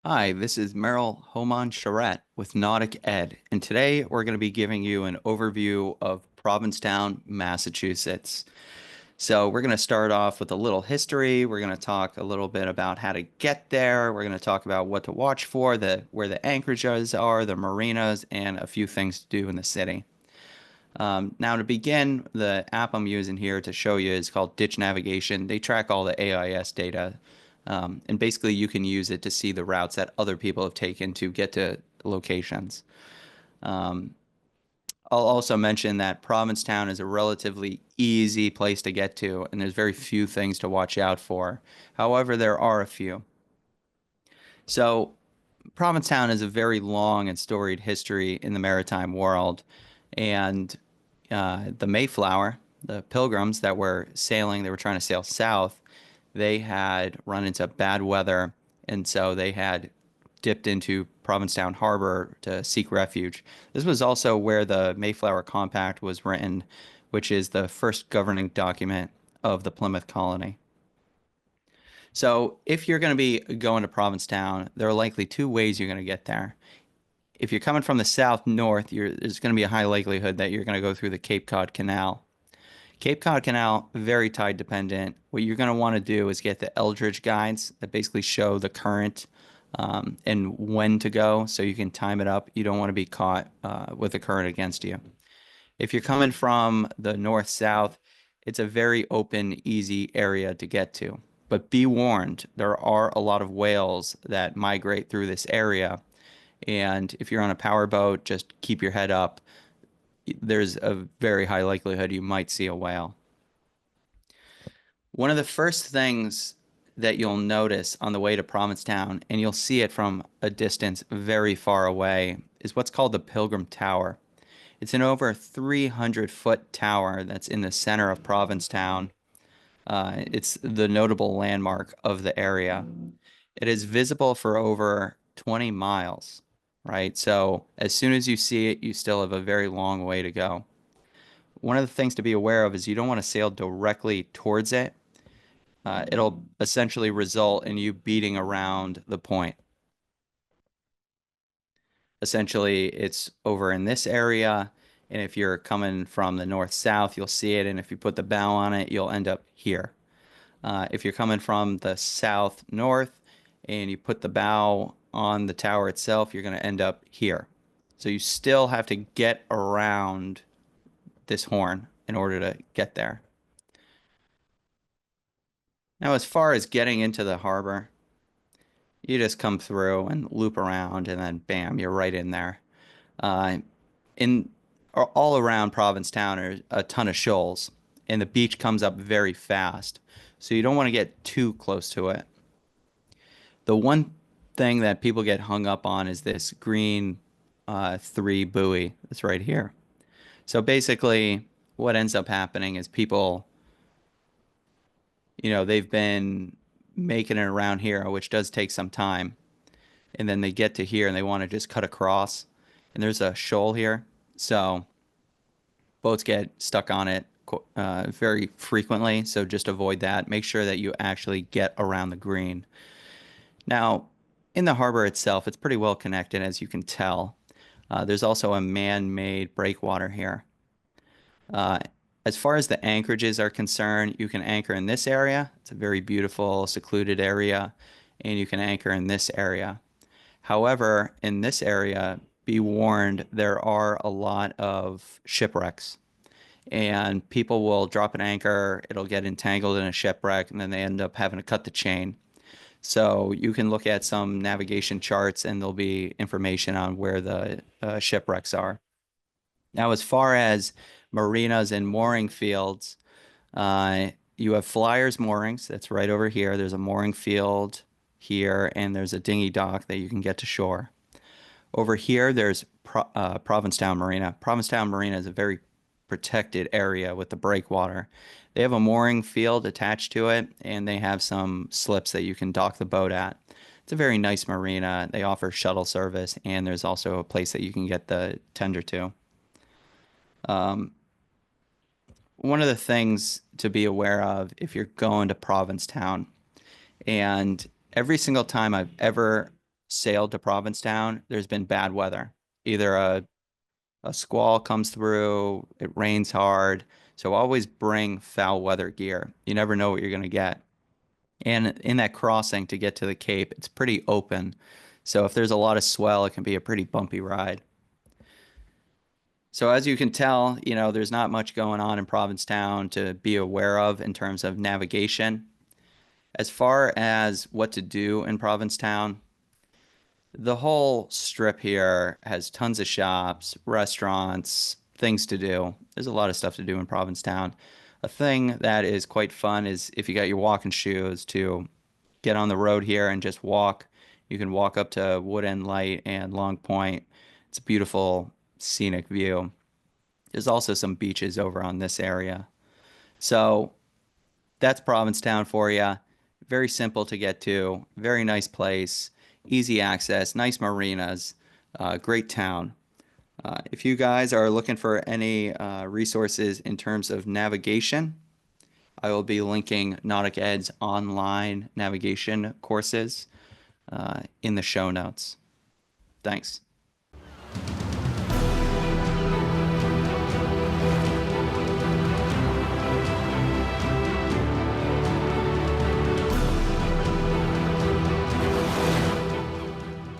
Hi, this is Merrill Homan Charette with Nautic Ed, and today we're going to be giving you an overview of Provincetown, Massachusetts. So we're going to start off with a little history. We're going to talk a little bit about how to get there. We're going to talk about what to watch for, where the anchorages are, the marinas, and a few things to do in the city. Now to begin, the app I'm using here to show you is called Ditch Navigation. They track all the AIS data, and basically you can use it to see the routes that other people have taken to get to locations. Um, I'll also mention that Provincetown is a relatively easy place to get to, and there's very few things to watch out for. However, there are a few. So, Provincetown has a very long and storied history in the maritime world, and the Mayflower, the Pilgrims that were sailing, they were trying to sail south, they had run into bad weather, and so they had dipped into Provincetown Harbor to seek refuge. This was also where the Mayflower Compact was written, which is the first governing document of the Plymouth colony. So, if you're going to be going to Provincetown, there are likely two ways you're going to get there. If you're coming from the south north, there's going to be a high likelihood that you're going to go through the Cape Cod Canal. Cape Cod Canal, very tide dependent. What you're going to want to do is get the Eldridge guides that basically show the current and when to go so you can time it up. You don't want to be caught with the current against you. If you're coming from the north south, it's a very open, easy area to get to. But be warned, there are a lot of whales that migrate through this area. And if you're on a powerboat, just keep your head up. There's a very high likelihood you might see a whale. One of the first things that you'll notice on the way to Provincetown, and you'll see it from a distance very far away, is what's called the Pilgrim Tower. It's an over 300-foot tower that's in the center of Provincetown. It's the notable landmark of the area. It is visible for over 20 miles, right? So as soon as you see it, you still have a very long way to go. One of the things to be aware of is you don't want to sail directly towards it. It'll essentially result in you beating around the point. Essentially, it's over in this area, and if you're coming from the north-south, you'll see it, and if you put the bow on it, you'll end up here. If you're coming from the south-north and you put the bow on the tower itself, you're going to end up here. So you still have to get around this horn in order to get there. Now, as far as getting into the harbor, you just come through and loop around, and then bam, you're right in there. Uh, in all around Provincetown are a ton of shoals, and the beach comes up very fast, so you don't want to get too close to it. The one thing that people get hung up on is this green three buoy that's right here. So basically, what ends up happening is people, they've been making it around here, which does take some time, and then they get to here and they want to just cut across, and there's a shoal here, so boats get stuck on it very frequently. So just avoid that. Make sure that you actually get around the green. Now, in the harbor itself, it's pretty well connected, as you can tell. There's also a man-made breakwater here. Uh, as far as the anchorages are concerned, you can anchor in this area. It's a very beautiful, secluded area, and you can anchor in this area. However, in this area, be warned, there are a lot of shipwrecks, and people will drop an anchor, it'll get entangled in a shipwreck, and then they end up having to cut the chain. So you can look at some navigation charts, and there'll be information on where the shipwrecks are. Now, as far as marinas and mooring fields, you have Flyers Moorings. That's right over here. There's a mooring field here, and there's a dinghy dock that you can get to shore. Over here, there's Provincetown Marina. Provincetown Marina is a very protected area with the breakwater. They have a mooring field attached to it, and they have some slips that you can dock the boat at. It's a very nice marina. They offer shuttle service, and there's also a place that you can get the tender to. Um, One of the things to be aware of if you're going to Provincetown, and every single time I've ever sailed to Provincetown, there's been bad weather. Either a squall comes through, it rains hard. So always bring foul weather gear. You never know what you're going to get. And in that crossing to get to the Cape, it's pretty open. So if there's a lot of swell, it can be a pretty bumpy ride. So as you can tell, there's not much going on in Provincetown to be aware of in terms of navigation. As far as what to do in Provincetown, the whole strip here has tons of shops, restaurants, things to do. There's a lot of stuff to do in Provincetown. A thing that is quite fun is if you got your walking shoes to get on the road here and just walk. You can walk up to Wood End Light and Long Point. It's a beautiful scenic view. There's also some beaches over on this area. So that's Provincetown for you. Very simple to get to. Very nice place. Easy access. Nice marinas. Great town. If you guys are looking for any resources in terms of navigation, I will be linking Nautic Ed's online navigation courses in the show notes. Thanks.